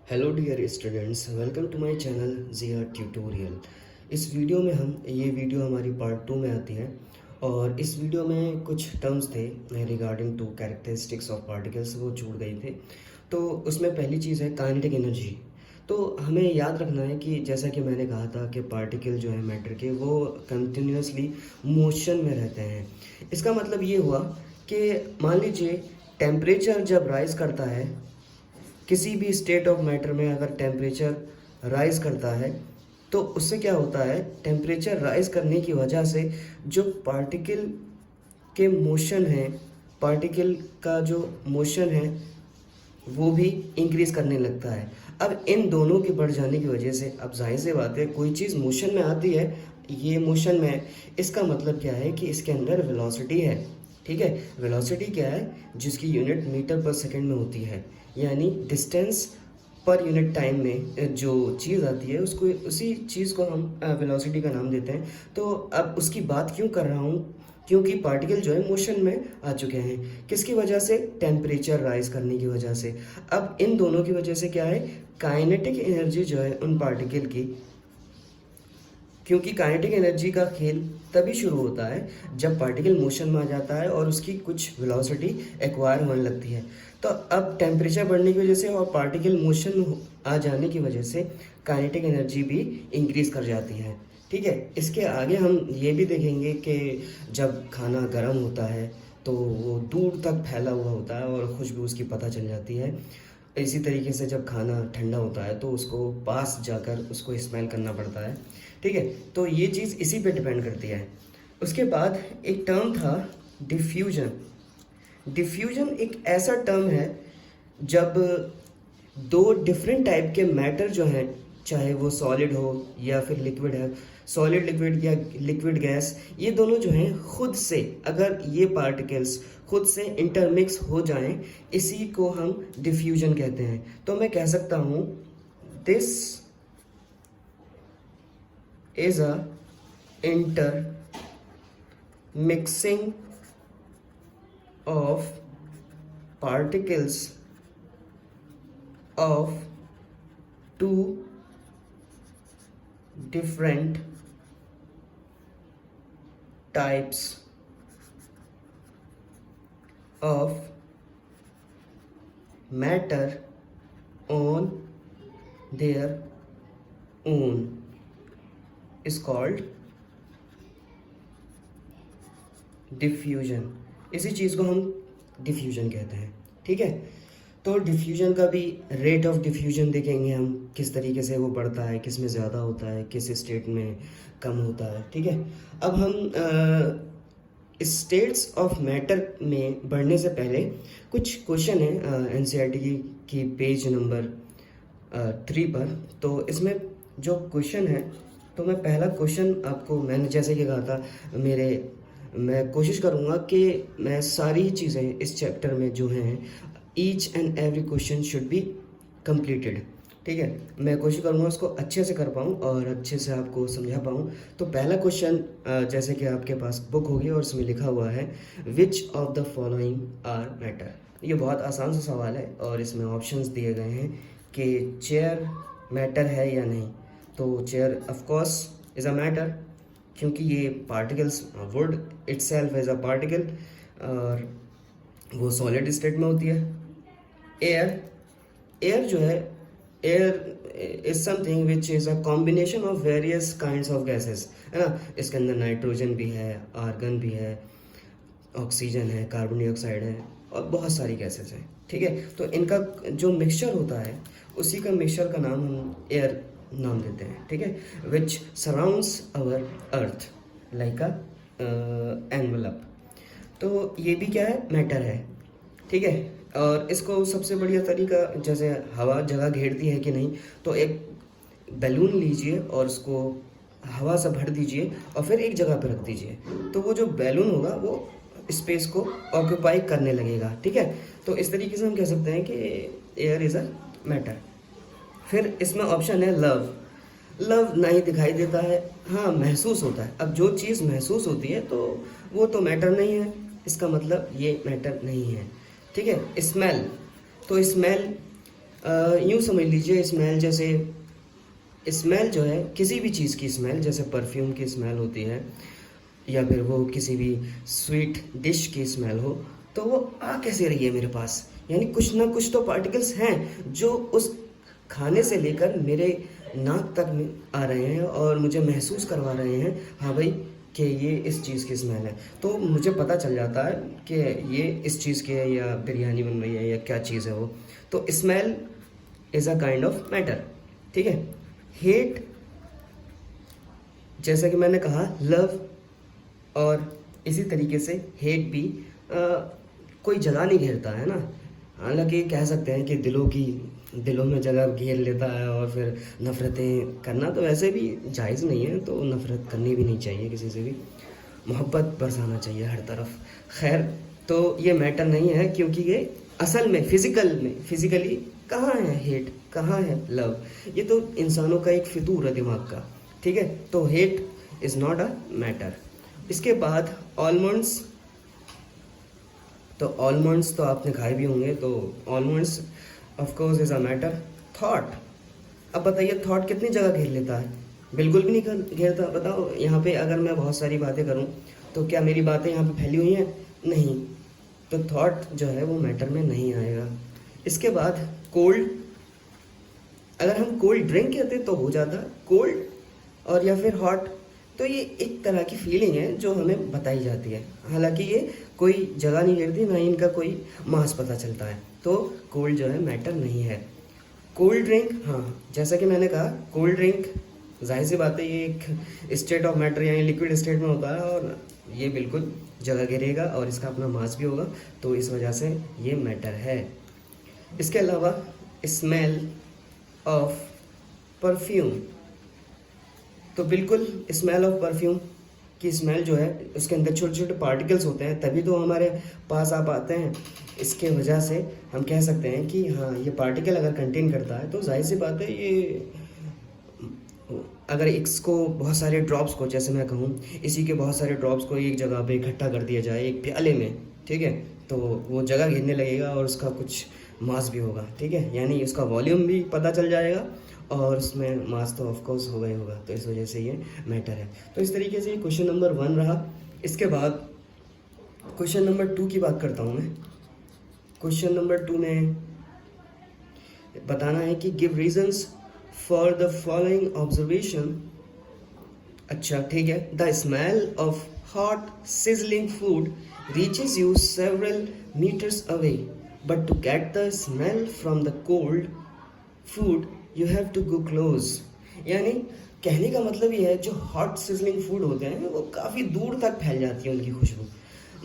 Hello dear students, welcome to my channel Zia tutorial. इस video में ये वीडियो हमारी पार्ट 2 में आती है और इस वीडियो में कुछ टर्म्स थे regarding to characteristics of particles, वो छूट गई थे। तो उसमें पहली चीज़ है काइनेटिक एनर्जी। तो हमें याद रखना है कि जैसा कि मैंने कहा था कि पार्टिकल जो है मैटर के, वो कंटिन्यूसली मोशन में रहते हैं। इसका मतलब ये हुआ कि मान लीजिए टेम्परेचर जब राइज करता है, किसी भी स्टेट ऑफ मैटर में अगर टेम्परेचर राइज करता है तो उससे क्या होता है, टेम्परेचर राइज करने की वजह से जो पार्टिकल के मोशन है, पार्टिकल का जो मोशन है वो भी इंक्रीज करने लगता है। अब इन दोनों के बढ़ जाने की वजह से, अब जाहिर सी बात है कोई चीज़ मोशन में आती है, ये मोशन में है, इसका मतलब क्या है कि इसके अंदर वेलोसिटी है। ठीक है, वेलोसिटी क्या है, जिसकी यूनिट मीटर पर सेकंड में होती है, यानी डिस्टेंस पर यूनिट टाइम में जो चीज़ आती है उसको, उसी चीज़ को हम वेलोसिटी का नाम देते हैं। तो अब उसकी बात क्यों कर रहा हूँ, क्योंकि पार्टिकल जो है मोशन में आ चुके हैं। किसकी वजह से? टेम्परेचर राइज करने की वजह से। अब इन दोनों की वजह से क्या है, काइनेटिक एनर्जी जो है उन पार्टिकल की, क्योंकि काइनेटिक एनर्जी का खेल तभी शुरू होता है जब पार्टिकल मोशन में आ जाता है और उसकी कुछ वेलोसिटी एक्वायर होने लगती है। तो अब टेम्परेचर बढ़ने की वजह से और पार्टिकल मोशन में आ जाने की वजह से काइनेटिक एनर्जी भी इंक्रीज कर जाती है। ठीक है, इसके आगे हम ये भी देखेंगे कि जब खाना गर्म होता है तो वो दूर तक फैला हुआ होता है और खुशबू उसकी पता चल जाती है। इसी तरीके से जब खाना ठंडा होता है तो उसको पास जाकर उसको स्मेल करना पड़ता है। ठीक है, तो ये चीज़ इसी पे डिपेंड करती है। उसके बाद एक टर्म था डिफ्यूजन। डिफ्यूजन एक ऐसा टर्म है जब दो डिफरेंट टाइप के मैटर जो हैं, चाहे वो सॉलिड हो या फिर लिक्विड है, सॉलिड लिक्विड या लिक्विड गैस, ये दोनों जो हैं खुद से, अगर ये पार्टिकल्स खुद से इंटरमिक्स हो जाएं, इसी को हम डिफ्यूजन कहते हैं। तो मैं कह सकता हूँ this is a intermixing of particles of two different types of matter on their own is called diffusion। इसी चीज़ को हम डिफ्यूजन कहते हैं। ठीक है, तो डिफ्यूजन का भी रेट ऑफ डिफ्यूजन देखेंगे हम, किस तरीके से वो बढ़ता है, किस में ज़्यादा होता है, किस स्टेट में कम होता है। ठीक है, अब हम स्टेट्स ऑफ मैटर में बढ़ने से पहले कुछ क्वेश्चन है एनसीईआरटी की पेज नंबर 3 पर। तो इसमें जो क्वेश्चन है, तो मैं पहला क्वेश्चन आपको, मैंने जैसे कि कहा था, मैं कोशिश करूँगा कि मैं सारी चीज़ें इस चैप्टर में जो हैं, each and every question should be completed. ठीक है, मैं कोशिश करूँगा उसको अच्छे से कर पाऊँ और अच्छे से आपको समझा पाऊँ। तो पहला क्वेश्चन, जैसे कि आपके पास बुक होगी और उसमें लिखा हुआ है which of the following are matter. ये बहुत आसान सा सवाल है और इसमें ऑप्शंस दिए गए हैं कि चेयर मैटर है या नहीं। तो chair of course is a matter, क्योंकि ये particles, would itself is a particle और वो सॉलिड स्टेट में होती है। एयर, एयर जो है, air is something which is a combination of various kinds of gases, है ना। इसके अंदर नाइट्रोजन भी है, आर्गन भी है, ऑक्सीजन है, कार्बन डाइऑक्साइड है और बहुत सारी गैसेस हैं। ठीक है, तो इनका जो मिक्सचर होता है, उसी का मिक्सचर का नाम हम एयर नाम देते हैं। ठीक है, which surrounds our earth like a envelope. तो ये भी क्या है, मैटर है। ठीक है, और इसको सबसे बढ़िया तरीका, जैसे हवा जगह घेरती है कि नहीं, तो एक बैलून लीजिए और उसको हवा से भर दीजिए और फिर एक जगह पर रख दीजिए, तो वो जो बैलून होगा वो स्पेस को ऑक्यूपाई करने लगेगा। ठीक है, तो इस तरीके से हम कह सकते हैं कि एयर इज़ अ मैटर। फिर इसमें ऑप्शन है लव। लव नहीं दिखाई देता है, हाँ महसूस होता है। अब जो चीज़ महसूस होती है तो वो तो मैटर नहीं है, इसका मतलब ये मैटर नहीं है। ठीक है, स्मेल, तो स्मेल यूँ समझ लीजिए स्मेल जैसे, स्मेल जो है किसी भी चीज़ की स्मेल, जैसे परफ्यूम की स्मेल होती है या फिर वो किसी भी स्वीट डिश की स्मेल हो, तो वो आ कैसे रही है मेरे पास, यानी कुछ ना कुछ तो पार्टिकल्स हैं जो उस खाने से लेकर मेरे नाक तक में आ रहे हैं और मुझे महसूस करवा रहे हैं, हाँ भाई, कि ये इस चीज़ की स्मेल है। तो मुझे पता चल जाता है कि ये इस चीज़ की है या बिरयानी बन रही है या क्या चीज़ है वो। तो smell is a kind of matter, ठीक है। हेट, जैसा कि मैंने कहा, लव, और इसी तरीके से हेट भी कोई जगह नहीं घेरता है ना। हालांकि कह सकते हैं कि दिलों में जगह घेर लेता है, और फिर नफ़रतें करना तो वैसे भी जायज़ नहीं है, तो नफ़रत करनी भी नहीं चाहिए किसी से भी, मोहब्बत बरसाना चाहिए हर तरफ। खैर, तो ये मैटर नहीं है, क्योंकि ये असल में फिज़िकली कहाँ है हेट, कहाँ है लव, ये तो इंसानों का एक फितूर है दिमाग का, ठीक है। तो hate is not a matter. इसके बाद ऑलमंड्स, तो ऑलमंड्स तो आपने खाए भी होंगे, तो almonds of course is a matter. Thought, अब बताइए थॉट कितनी जगह घेर लेता है? बिल्कुल भी नहीं घेरता। बताओ, यहाँ पे अगर मैं बहुत सारी बातें करूँ तो क्या मेरी बातें यहाँ पे फैली हुई हैं? नहीं। तो थॉट जो है वो मैटर में नहीं आएगा। इसके बाद कोल्ड, अगर हम कोल्ड ड्रिंक कहते तो हो जाता कोल्ड, और या फिर हॉट, तो ये एक तरह की फीलिंग है जो हमें बताई जाती है। हालांकि ये कोई जगह नहीं घेरती, ना ही इनका कोई मास पता चलता है। तो कोल्ड जो है मैटर नहीं है। कोल्ड ड्रिंक, हाँ, जैसा कि मैंने कहा, कोल्ड ड्रिंक जाहिर सी बात है ये एक स्टेट ऑफ मैटर यानी लिक्विड स्टेट में होता है, और ये बिल्कुल जगह घेरेगा और इसका अपना मास भी होगा, तो इस वजह से ये मैटर है। इसके अलावा स्मेल ऑफ परफ्यूम, तो बिल्कुल स्मेल ऑफ परफ्यूम की स्मेल जो है उसके अंदर छोटे छोटे पार्टिकल्स होते हैं, तभी तो हमारे पास आप आते हैं। इसके वजह से हम कह सकते हैं कि हाँ, ये पार्टिकल अगर कंटेन करता है तो जाहिर सी बात है ये, अगर इसको बहुत सारे ड्रॉप्स को, जैसे मैं कहूँ इसी के बहुत सारे ड्रॉप्स को एक जगह पे इकट्ठा कर दिया जाए एक प्याले में, ठीक है, तो वो जगह घेरने लगेगा और उसका कुछ मास भी होगा, ठीक है, यानी उसका वॉल्यूम भी पता चल जाएगा और उसमें मास तो ऑफकोर्स होगा ही होगा। तो इस वजह से ये मैटर है। तो इस तरीके से ये क्वेश्चन नंबर 1 रहा। इसके बाद क्वेश्चन नंबर 2 की बात करता हूँ मैं। क्वेश्चन नंबर 2 में बताना है कि give reasons for the following observation. अच्छा, ठीक है। The smell of hot sizzling food reaches you several metres away, but to get the smell from the cold food you have to go close. यानी कहने का मतलब ये है, जो हॉट सिजलिंग फूड होते हैं वो काफ़ी दूर तक फैल जाती है उनकी खुशबू,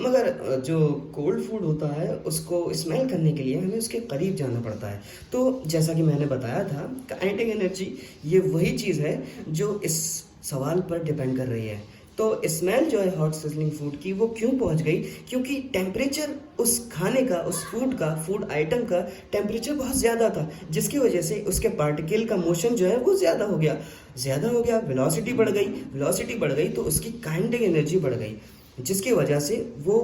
मगर जो कोल्ड फूड होता है उसको स्मेल करने के लिए हमें उसके करीब जाना पड़ता है। तो जैसा कि मैंने बताया था, काइनेटिक एनर्जी ये वही चीज़ है जो इस सवाल पर डिपेंड कर रही है। तो स्मेल जो है हॉट सिजलिंग फूड की वो क्यों पहुंच गई? क्योंकि टेम्परेचर उस खाने का, उस फूड आइटम का टेम्परेचर बहुत ज़्यादा था, जिसकी वजह से उसके पार्टिकल का मोशन जो है वो ज़्यादा हो गया, वेलोसिटी बढ़ गई तो उसकी काइनेटिक एनर्जी बढ़ गई, जिसकी वजह से वो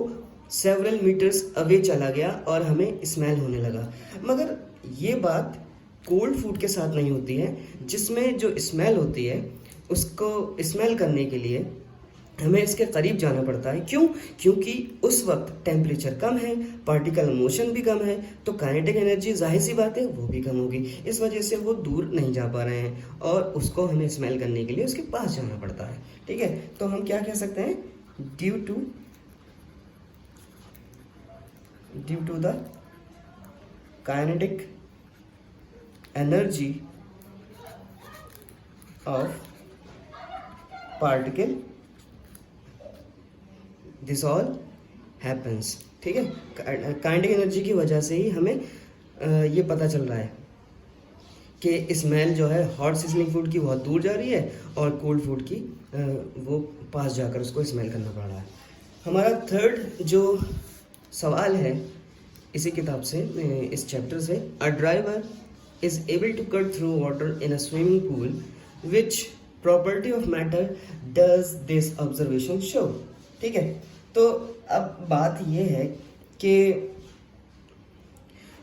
सेवरल मीटर्स अवे चला गया और हमें स्मेल होने लगा। मगर ये बात कोल्ड फूड के साथ नहीं होती है, जिसमें जो स्मेल होती है उसको स्मेल करने के लिए हमें इसके करीब जाना पड़ता है। क्यों? क्योंकि उस वक्त टेम्परेचर कम है, पार्टिकल मोशन भी कम है, तो काइनेटिक एनर्जी जाहिर सी बात है वो भी कम होगी। इस वजह से वो दूर नहीं जा पा रहे हैं और उसको हमें स्मेल करने के लिए उसके पास जाना पड़ता है, ठीक है। तो हम क्या कह सकते हैं? Due to the kinetic energy of particle this all happens, ठीक है। काइनेटिक एनर्जी की वजह से ही हमें ये पता चल रहा है कि स्मेल जो है हॉट सिजलिंग फूड की बहुत दूर जा रही है और कोल्ड फूड की वो पास जाकर उसको स्मेल करना पड़ रहा है। हमारा थर्ड जो सवाल है इसी किताब से, इस चैप्टर से, a driver is able to cut through water in a swimming pool, which property of matter does this observation show, ठीक है। तो अब बात ये है कि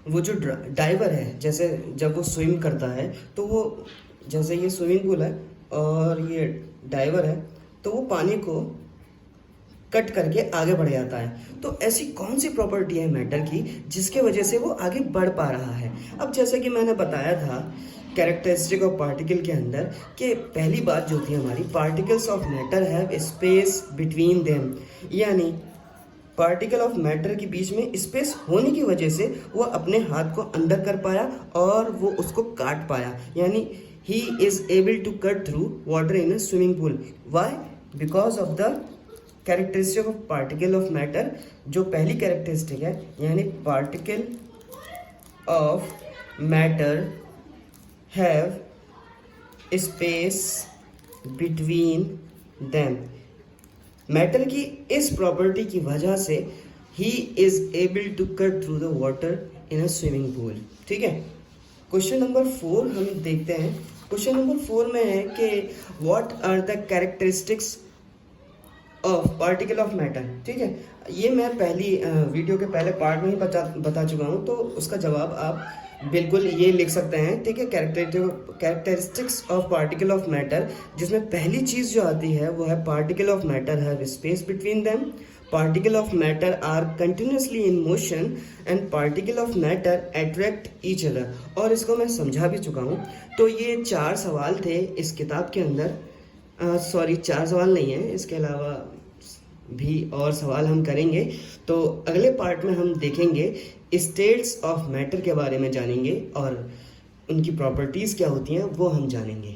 वो जो डाइवर है, जैसे जब वो स्विम करता है तो वो, जैसे ये स्विमिंग पूल है और ये डाइवर है, तो वो पानी को कट करके आगे बढ़ जाता है। तो ऐसी कौन सी प्रॉपर्टी है मैटर की जिसके वजह से वो आगे बढ़ पा रहा है? अब जैसे कि मैंने बताया था कैरेक्टरिस्टिक ऑफ पार्टिकल के अंदर कि पहली बात जो थी हमारी, particles of matter have space between them, यानी पार्टिकल ऑफ मैटर के बीच में स्पेस होने की वजह से वो अपने हाथ को अंदर कर पाया और वो उसको काट पाया, यानी he is able to cut through water in a swimming pool. Why? Because of the characteristic of particle of matter, जो पहली कैरेक्टरिस्टिक है, यानी particle of matter have space between them. Matter की इस प्रॉपर्टी की वजह से he is able to cut through the water in a swimming pool. ठीक है, क्वेश्चन नंबर 4 हम देखते हैं। क्वेश्चन नंबर 4 में है कि what are the characteristics of particle of matter. ठीक है, ये मैं पहली वीडियो के पहले पार्ट में ही बता चुका हूँ, तो उसका जवाब आप बिल्कुल ये लिख सकते हैं। ठीक है, characteristics of particle of matter, जिसमें पहली चीज़ जो आती है वो है particle of matter have space between them, particle of matter are continuously in motion and particle of matter attract each other. और इसको मैं समझा भी चुका हूँ। तो ये 4 सवाल थे इस किताब के अंदर। सॉरी, 4 सवाल नहीं है, इसके अलावा भी और सवाल हम करेंगे। तो अगले पार्ट में हम देखेंगे स्टेट्स ऑफ मैटर के बारे में जानेंगे और उनकी प्रॉपर्टीज़ क्या होती हैं वो हम जानेंगे।